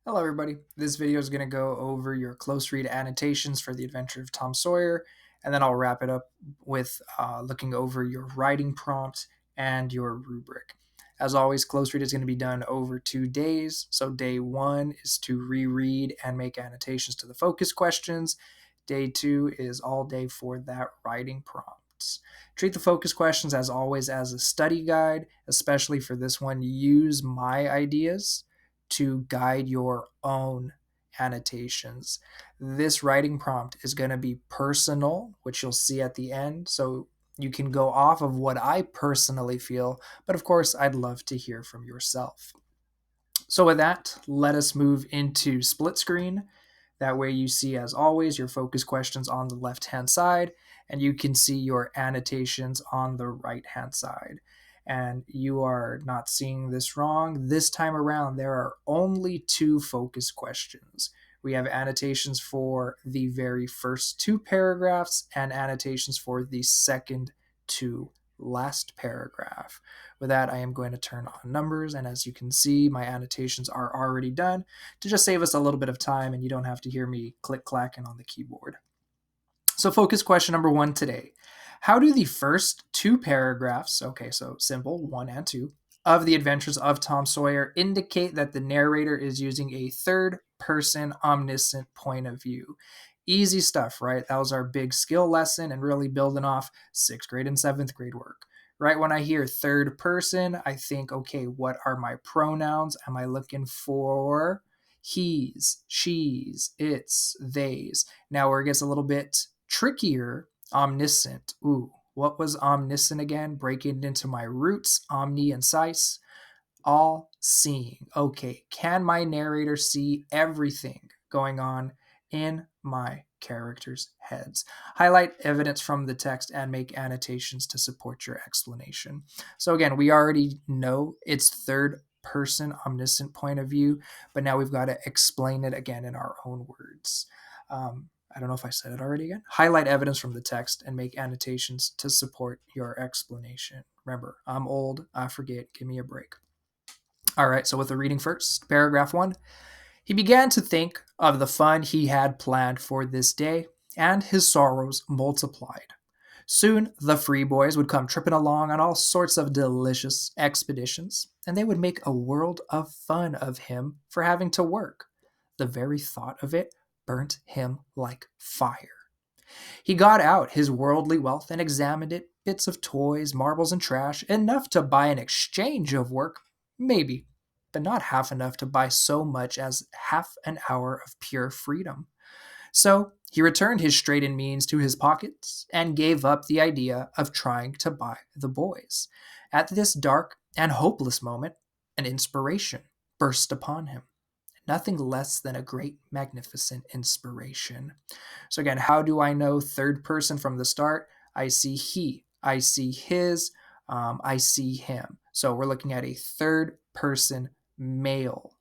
Hello everybody, this video is going to go over your close read annotations for the adventure of Tom Sawyer, and then I'll wrap it up with looking over your writing prompt and your rubric. As always, close read is going to be done over 2 days, so day 1 is to reread and make annotations to the focus questions. Day 2 is all day for that writing prompts. Treat the focus questions as always as a study guide, especially for this one. Use my ideas to guide your own annotations. This writing prompt is going to be personal, which you'll see at the end. So you can go off of what I personally feel, but of course, I'd love to hear from yourself. So with that, let us move into split screen. That way you see, as always, your focus questions on the left-hand side, and you can see your annotations on the right-hand side. And you are not seeing this wrong. This time around, there are only 2 focus questions. We have annotations for the very first 2 paragraphs and annotations for the second 2 last paragraph. With that, I am going to turn on numbers, and as you can see, my annotations are already done to just save us a little bit of time and you don't have to hear me click-clacking on the keyboard. So focus question number 1 today. How do the first 2 paragraphs, okay, so simple, 1 and 2, of the adventures of Tom Sawyer indicate that the narrator is using a third-person omniscient point of view? Easy stuff, right? That was our big skill lesson and really building off 6th grade and 7th grade work. Right when I hear third person, I think, okay, what are my pronouns? Am I looking for he's, she's, it's, they's? Now where it gets a little bit trickier, omniscient. Ooh, what was omniscient again? Breaking into my roots, omni and size. All seeing. Okay, can my narrator see everything going on in my characters' heads? Highlight evidence from the text and make annotations to support your explanation. So again, we already know it's third person omniscient point of view, but now we've got to explain it again in our own words. I don't know if I said it already again. Highlight evidence from the text and make annotations to support your explanation. Remember, I'm old, I forget, give me a break. All right, so with the reading first, paragraph 1. He began to think of the fun he had planned for this day, and his sorrows multiplied. Soon the free boys would come tripping along on all sorts of delicious expeditions, and they would make a world of fun of him for having to work. The very thought of it burnt him like fire. He got out his worldly wealth and examined it, bits of toys, marbles, and trash, enough to buy an exchange of work, maybe, but not half enough to buy so much as half an hour of pure freedom. So he returned his straitened means to his pockets and gave up the idea of trying to buy the boys. At this dark and hopeless moment, an inspiration burst upon him. Nothing less than a great, magnificent inspiration. So, again, how do I know third person from the start? I see he, I see his, I see him. So, we're looking at a third person male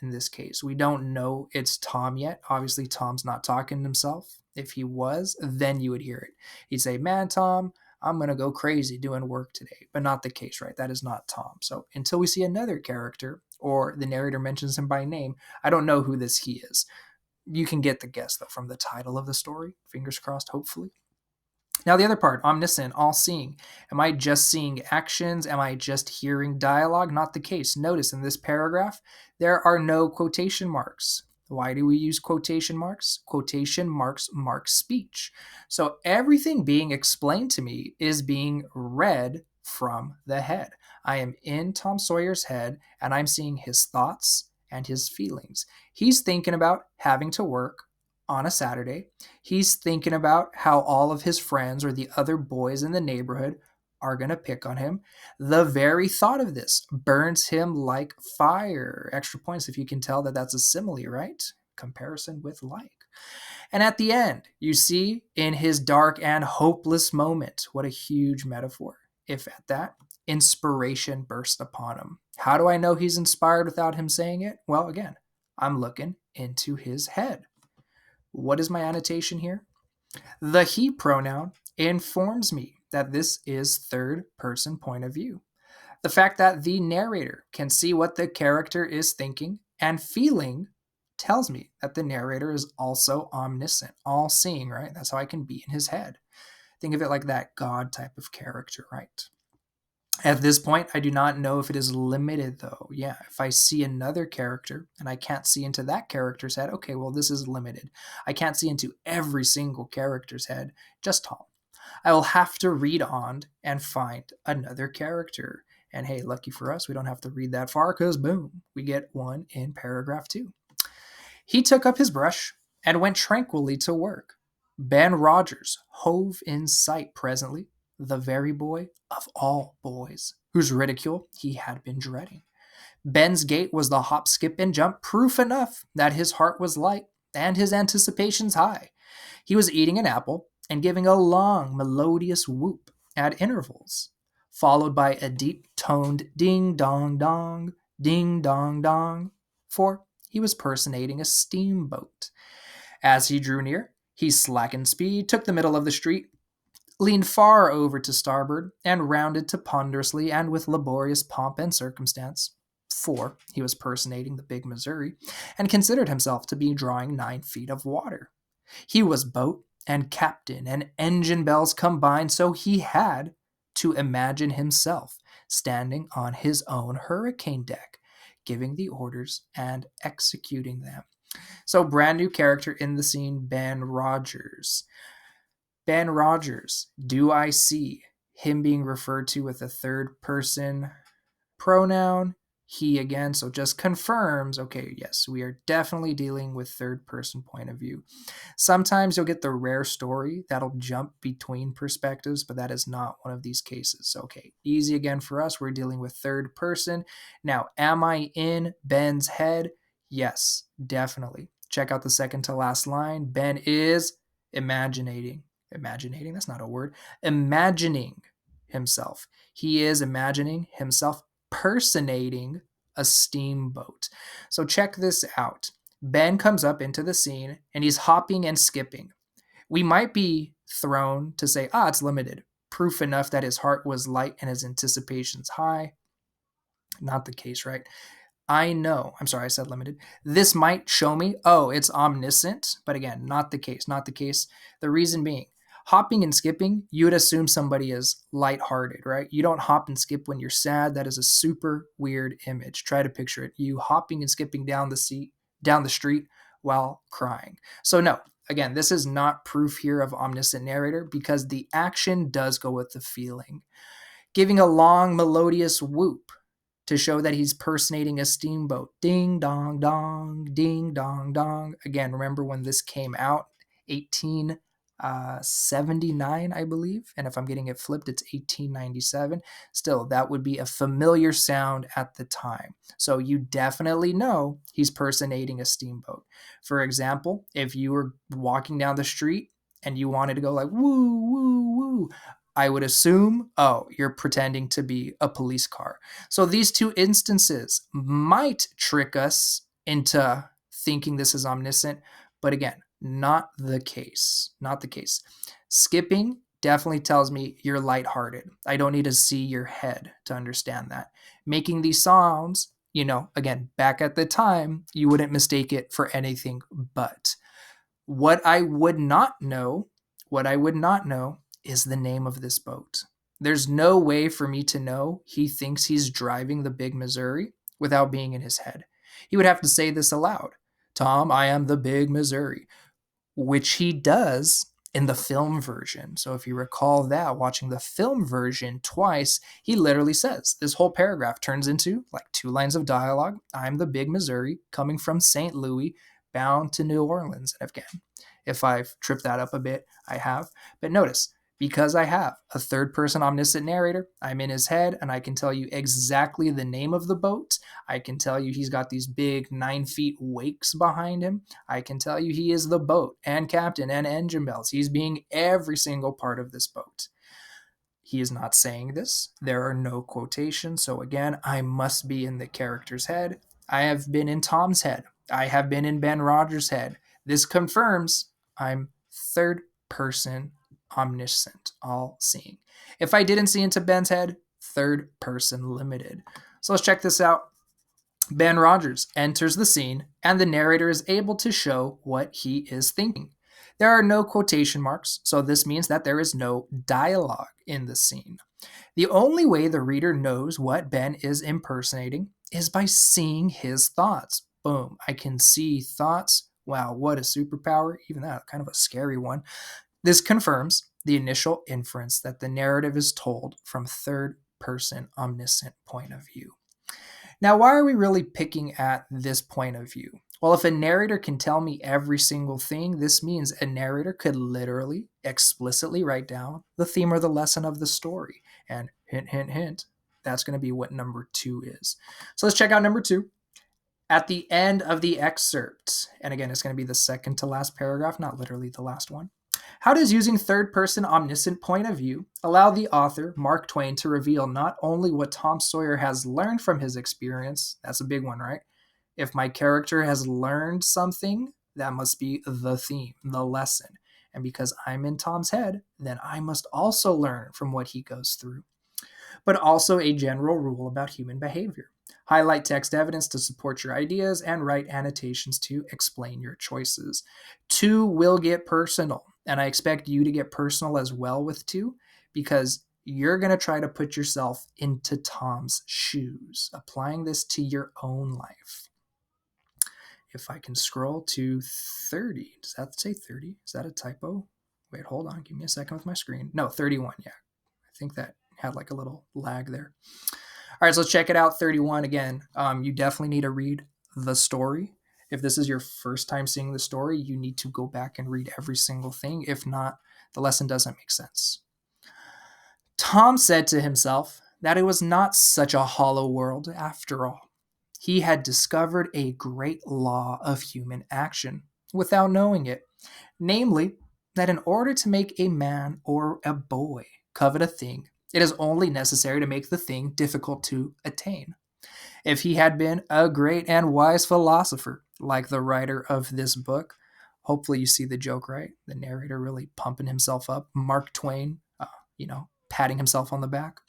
in this case. We don't know it's Tom yet. Obviously, Tom's not talking to himself. If he was, then you would hear it. He'd say, "Man, Tom, I'm going to go crazy doing work today." But not the case, right? That is not Tom. So until we see another character or the narrator mentions him by name, I don't know who this he is. You can get the guess, though, from the title of the story. Fingers crossed, hopefully. Now, the other part, omniscient, all seeing. Am I just seeing actions? Am I just hearing dialogue? Not the case. Notice in this paragraph, there are no quotation marks. Why do we use quotation marks? Quotation marks mark speech. So everything being explained to me is being read from the head. I am in Tom Sawyer's head and I'm seeing his thoughts and his feelings. He's thinking about having to work on a Saturday. He's thinking about how all of his friends or the other boys in the neighborhood are going to pick on him. The very thought of this burns him like fire. Extra points if you can tell that that's a simile, right? Comparison with like. And at the end, you see in his dark and hopeless moment, what a huge metaphor. If at that, inspiration burst upon him. How do I know he's inspired without him saying it? Well, again, I'm looking into his head. What is my annotation here? The he pronoun informs me that this is third person point of view. The fact that the narrator can see what the character is thinking And feeling tells me that the narrator is also omniscient, all seeing, right? That's how I can be in his head. Think of it like that God type of character, right? At this point, I do not know if it is limited though. Yeah, if I see another character and I can't see into that character's head, okay, well, this is limited. I can't see into every single character's head, just Tom. I will have to read on and find another character. And hey, lucky for us, we don't have to read that far because boom, we get one in paragraph 2. He took up his brush and went tranquilly to work. Ben Rogers hove in sight presently, the very boy of all boys, whose ridicule he had been dreading. Ben's gait was the hop, skip, and jump, proof enough that his heart was light and his anticipations high. He was eating an apple and giving a long, melodious whoop at intervals, followed by a deep toned ding dong dong, for he was personating a steamboat. As he drew near, he slackened speed, took the middle of the street, leaned far over to starboard, and rounded to ponderously and with laborious pomp and circumstance, for he was personating the big Missouri, and considered himself to be drawing 9 feet of water. He was boat and captain and engine bells combined, so he had to imagine himself standing on his own hurricane deck, giving the orders and executing them. So, brand new character in the scene, Ben Rogers. Ben Rogers, do I see him being referred to with a third person pronoun? He again, so just confirms, okay, yes, we are definitely dealing with third person point of view. Sometimes you'll get the rare story that'll jump between perspectives, but that is not one of these cases. Okay, easy again for us. We're dealing with third person. Now, am I in Ben's head? Yes, definitely. Check out the second to last line. Ben is imaginating, that's not a word, imagining himself. He is imagining himself personating a steamboat. So check this out. Ben comes up into the scene and he's hopping and skipping. We might be thrown to say, it's limited. Proof enough that his heart was light and his anticipations high. Not the case, right? I'm sorry, I said limited. This might show me, it's omniscient, but again, not the case, not the case. The reason being, hopping and skipping, you would assume somebody is lighthearted, right? You don't hop and skip when you're sad. That is a super weird image. Try to picture it. You hopping and skipping down the street while crying. So no, again, this is not proof here of omniscient narrator because the action does go with the feeling. Giving a long melodious whoop to show that he's personating a steamboat. Ding dong dong, ding dong dong. Again, remember when this came out? 1879, I believe. And if I'm getting it flipped, it's 1897. Still, that would be a familiar sound at the time. So you definitely know he's personating a steamboat. For example, if you were walking down the street and you wanted to go like woo, woo, woo, I would assume, you're pretending to be a police car. So these two instances might trick us into thinking this is omniscient, but again, not the case. Not the case. Skipping definitely tells me you're lighthearted. I don't need to see your head to understand that. Making these sounds, again, back at the time, you wouldn't mistake it for anything but. What I would not know is the name of this boat. There's no way for me to know he thinks he's driving the big Missouri without being in his head. He would have to say this aloud. Tom, I am the big Missouri, which he does in the film version. So if you recall that, watching the film version twice, he literally says this whole paragraph turns into like 2 lines of dialogue. I'm the big Missouri coming from St. Louis, bound to New Orleans. And again, if I've tripped that up a bit, I have. But notice, because I have a third person omniscient narrator, I'm in his head and I can tell you exactly the name of the boat. I can tell you he's got these big 9 feet wakes behind him. I can tell you he is the boat and captain and engine bells. He's being every single part of this boat. He is not saying this. There are no quotations. So again, I must be in the character's head. I have been in Tom's head. I have been in Ben Rogers' head. This confirms I'm third person omniscient, all seeing. If I didn't see into Ben's head, third person limited. So let's check this out. Ben Rogers enters the scene, and the narrator is able to show what he is thinking. There are no quotation marks, so this means that there is no dialogue in the scene. The only way the reader knows what Ben is impersonating is by seeing his thoughts. Boom, I can see thoughts. Wow, what a superpower. Even that, kind of a scary one. This confirms the initial inference that the narrative is told from third person omniscient point of view. Now, why are we really picking at this point of view? Well, if a narrator can tell me every single thing, this means a narrator could literally, explicitly write down the theme or the lesson of the story. And hint, hint, hint, that's going to be what number 2 is. So let's check out number 2. At the end of the excerpt, and again, it's going to be the second to last paragraph, not literally the last one. How does using third person omniscient point of view allow the author, Mark Twain, to reveal not only what Tom Sawyer has learned from his experience? That's a big one, right? If my character has learned something, that must be the theme, the lesson. And because I'm in Tom's head, then I must also learn from what he goes through. But also a general rule about human behavior. Highlight text evidence to support your ideas and write annotations to explain your choices. 2 will get personal, and I expect you to get personal as well with 2 because you're going to try to put yourself into Tom's shoes, applying this to your own life. If I can scroll to 30, does that say 30? Is that a typo? Wait, hold on. Give me a second with my screen. No, 31. Yeah. I think that had like a little lag there. All right, so let's check it out. 31 again. You definitely need to read the story. If this is your first time seeing the story, you need to go back and read every single thing. If not, the lesson doesn't make sense. Tom said to himself that it was not such a hollow world after all. He had discovered a great law of human action without knowing it, namely, that in order to make a man or a boy covet a thing, it is only necessary to make the thing difficult to attain. If he had been a great and wise philosopher, like the writer of this book, hopefully you see the joke, right? The narrator really pumping himself up, Mark Twain, patting himself on the back.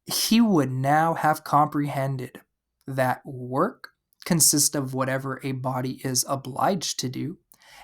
He would now have comprehended that work consists of whatever a body is obliged to do,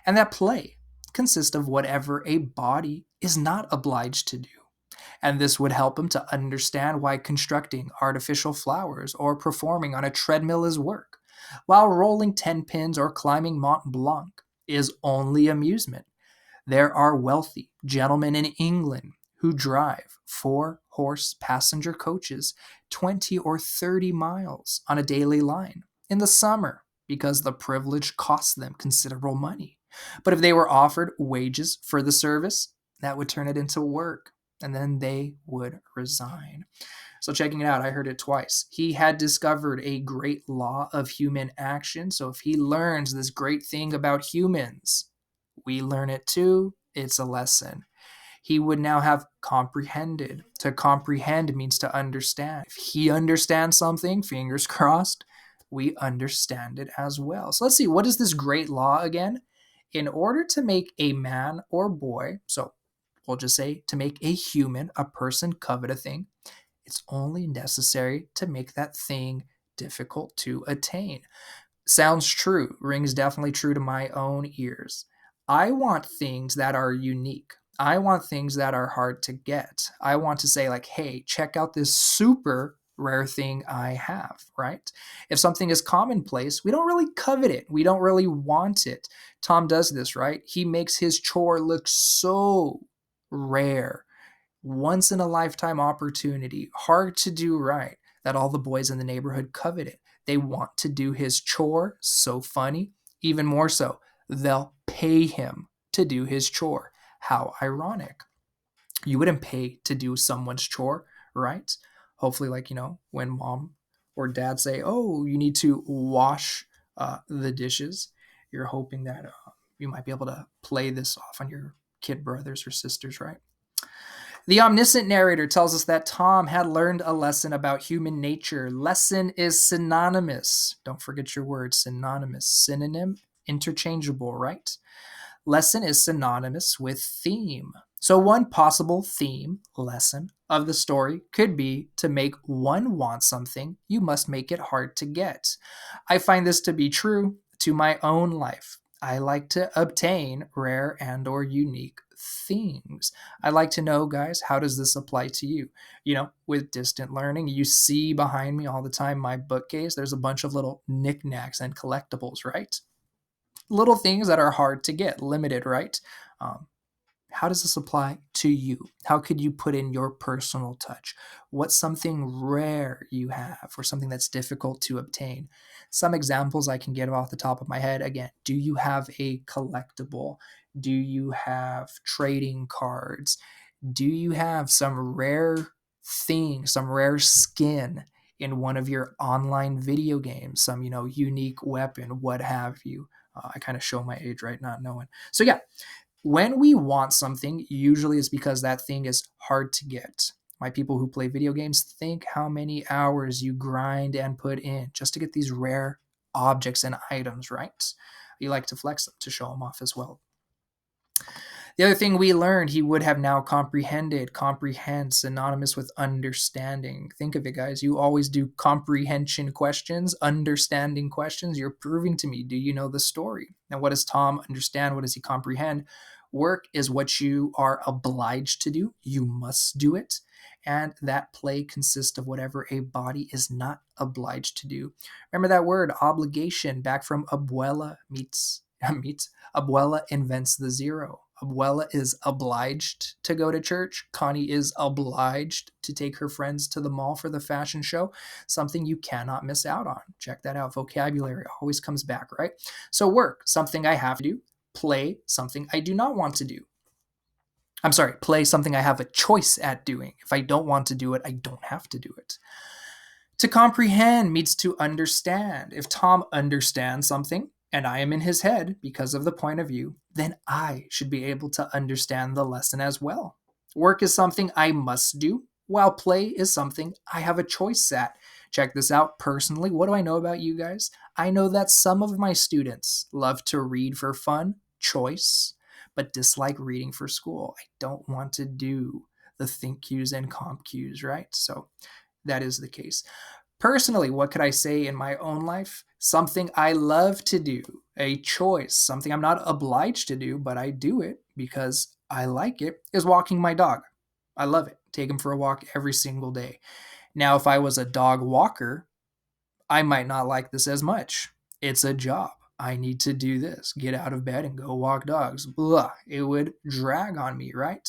and that play consists of whatever a body is not obliged to do. And this would help him to understand why constructing artificial flowers or performing on a treadmill is work, while rolling 10 pins or climbing Mont Blanc is only amusement. There are wealthy gentlemen in England who drive 4-horse passenger coaches 20 or 30 miles on a daily line in the summer because the privilege costs them considerable money. But if they were offered wages for the service, that would turn it into work, and then they would resign. So checking it out, I heard it twice. He had discovered a great law of human action. So if he learns this great thing about humans, we learn it too. It's a lesson. He would now have comprehended. To comprehend means to understand. If he understands something, fingers crossed, we understand it as well. So let's see, what is this great law again? In order to make a man or boy, so we'll just say to make a human, a person, covet a thing, it's only necessary to make that thing difficult to attain. Sounds true, rings definitely true to my own ears. I want things that are unique. I want things that are hard to get. I want to say, like, hey, check out this super rare thing I have, right? If something is commonplace, we don't really covet it. We don't really want it. Tom does this, right? He makes his chore look so rare, once in a lifetime opportunity, hard to do right, that all the boys in the neighborhood covet it. They want to do his chore. So funny. Even more so, they'll pay him to do his chore. How ironic. You wouldn't pay to do someone's chore, right? Hopefully, like, when mom or dad say, oh, you need to wash the dishes, you're hoping that you might be able to play this off on your kid brothers or sisters, right? The omniscient narrator tells us that Tom had learned a lesson about human nature. Lesson is synonymous. Don't forget your word, synonymous. Synonym, interchangeable, right? Lesson is synonymous with theme. So, one possible theme, lesson of the story could be to make one want something, you must make it hard to get. I find this to be true to my own life. I like to obtain rare and or unique things. I'd like to know, guys, how does this apply to you? With distant learning, you see behind me all the time my bookcase, there's a bunch of little knickknacks and collectibles, right? Little things that are hard to get, limited, right? Um, how does this apply to you? How could you put in your personal touch? What's something rare you have or something that's difficult to obtain? Some examples I can give off the top of my head. Again, do you have a collectible? Do you have trading cards? Do you have some rare thing, some rare skin in one of your online video games, some, unique weapon, what have you? I kind of show my age, right? Not knowing. So, yeah, when we want something, usually it's because that thing is hard to get. My people who play video games, think how many hours you grind and put in just to get these rare objects and items, right? You like to flex them to show them off as well. The other thing we learned, he would have now comprehended, comprehend, synonymous with understanding. Think of it, guys. You always do comprehension questions, understanding questions. You're proving to me, do you know the story? Now, what does Tom understand? What does he comprehend? Work is what you are obliged to do. You must do it. And that play consists of whatever a body is not obliged to do. Remember that word, obligation, back from abuela meets Abuela invents the zero. Abuela is obliged to go to church. Connie is obliged to take her friends to the mall for the fashion show. Something you cannot miss out on. Check that out. Vocabulary always comes back, right? So, work, something I have to do. Play, something I do not want to do. I'm sorry, play, something I have a choice at doing. If I don't want to do it, I don't have to do it. To comprehend means to understand. If Tom understands something, and I am in his head because of the point of view, then I should be able to understand the lesson as well. Work is something I must do, while play is something I have a choice at. Check this out personally. What do I know about you guys? I know that some of my students love to read for fun, choice, but dislike reading for school. I don't want to do the think cues and comp cues, right? So that is the case. Personally, what could I say in my own life? Something I love to do, a choice, something I'm not obliged to do, but I do it because I like it, is walking my dog. I love it. Take him for a walk every single day. Now, if I was a dog walker, I might not like this as much. It's a job. I need to do this, get out of bed and go walk dogs. Blah. It would drag on me, right?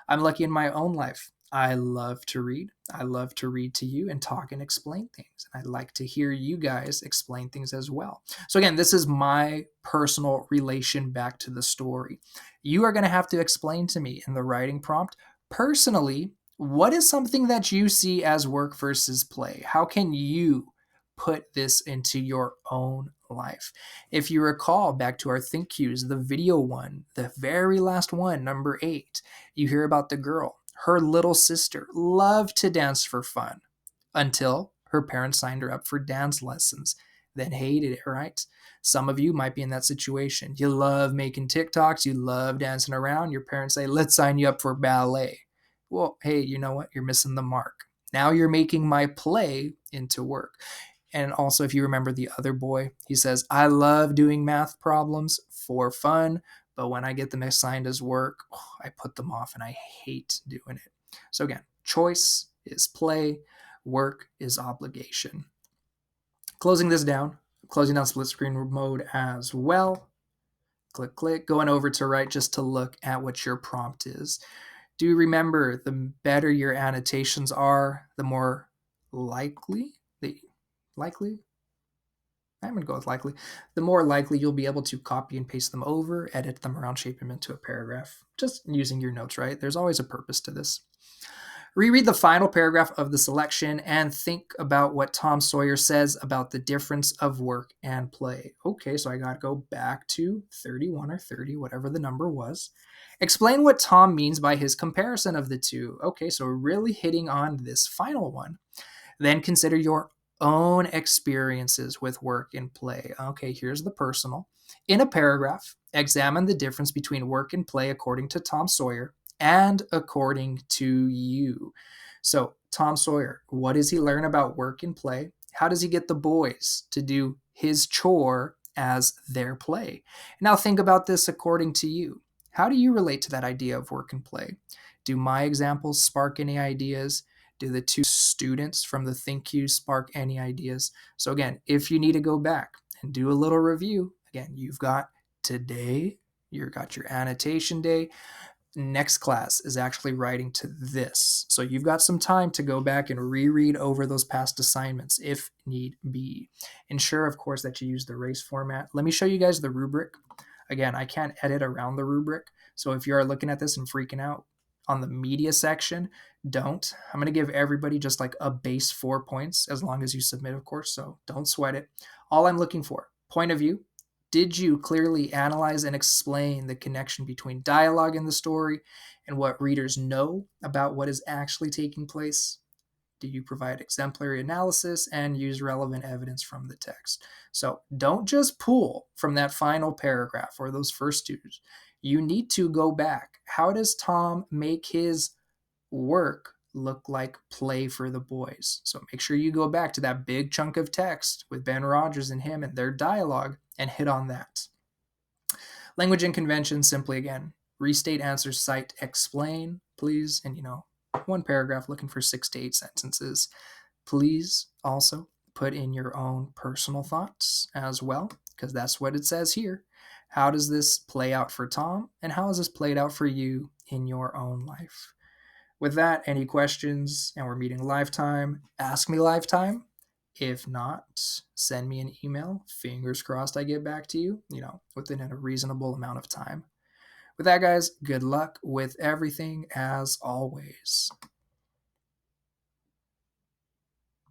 I'm lucky in my own life. I love to read. I love to read to you and talk and explain things. And I like to hear you guys explain things as well. So, again, this is my personal relation back to the story. You are going to have to explain to me in the writing prompt, personally, what is something that you see as work versus play? How can you put this into your own life? If you recall back to our think cues, the video one, the very last one, number 8, you hear about the girl. Her little sister loved to dance for fun until her parents signed her up for dance lessons, then hated it, right? Some of you might be in that situation. You love making TikToks, you love dancing around. Your parents say, let's sign you up for ballet. Well, hey, you know what? You're missing the mark. Now you're making my play into work. And also, if you remember the other boy, he says, I love doing math problems for fun, but when I get them assigned as work, I put them off and I hate doing it. So again, choice is play, work is obligation. Closing this down, closing down split screen mode as well. Click, click, going over to right just to look at what your prompt is. Do remember, the better your annotations are, the more likely I'm going to go with likely. The more likely you'll be able to copy and paste them over, edit them around, shape them into a paragraph. Just using your notes, right? There's always a purpose to this. Reread the final paragraph of the selection and think about what Tom Sawyer says about the difference of work and play. Okay, so I got to go back to 31 or 30, whatever the number was. Explain what Tom means by his comparison of the two. Okay, so really hitting on this final one. Then consider your own experiences with work and play. Okay, here's the personal. In a paragraph, examine the difference between work and play according to Tom Sawyer and according to you. So, Tom Sawyer, what does he learn about work and play? How does he get the boys to do his chore as their play? Now, think about this according to you. How do you relate to that idea of work and play? Do my examples spark any ideas? Do the two students from the Think Q spark any ideas? So, again, if you need to go back and do a little review, again, you've got today, you've got your annotation day. Next class is actually writing to this. So you've got some time to go back and reread over those past assignments if need be. Ensure, of course, that you use the race format. Let me show you guys the rubric. Again, I can't edit around the rubric. So if you are looking at this and freaking out on the media section, don't. I'm going to give everybody just like a base 4 points as long as you submit, of course. So don't sweat it. All I'm looking for, point of view, did you clearly analyze and explain the connection between dialogue in the story and what readers know about what is actually taking place? Do you provide exemplary analysis and use relevant evidence from the text? So don't just pull from that final paragraph or those first two. You need to go back. How does Tom make his work look like play for the boys? So make sure you go back to that big chunk of text with Ben Rogers and him and their dialogue and hit on that. Language and convention, simply again, restate, answers, cite, explain, please. And, one paragraph looking for 6 to 8 sentences. Please also put in your own personal thoughts as well, because that's what it says here. How does this play out for Tom? And how has this played out for you in your own life? With that, any questions? And we're meeting lifetime. Ask me lifetime. If not, send me an email. Fingers crossed I get back to you, within a reasonable amount of time. With that, guys, good luck with everything as always.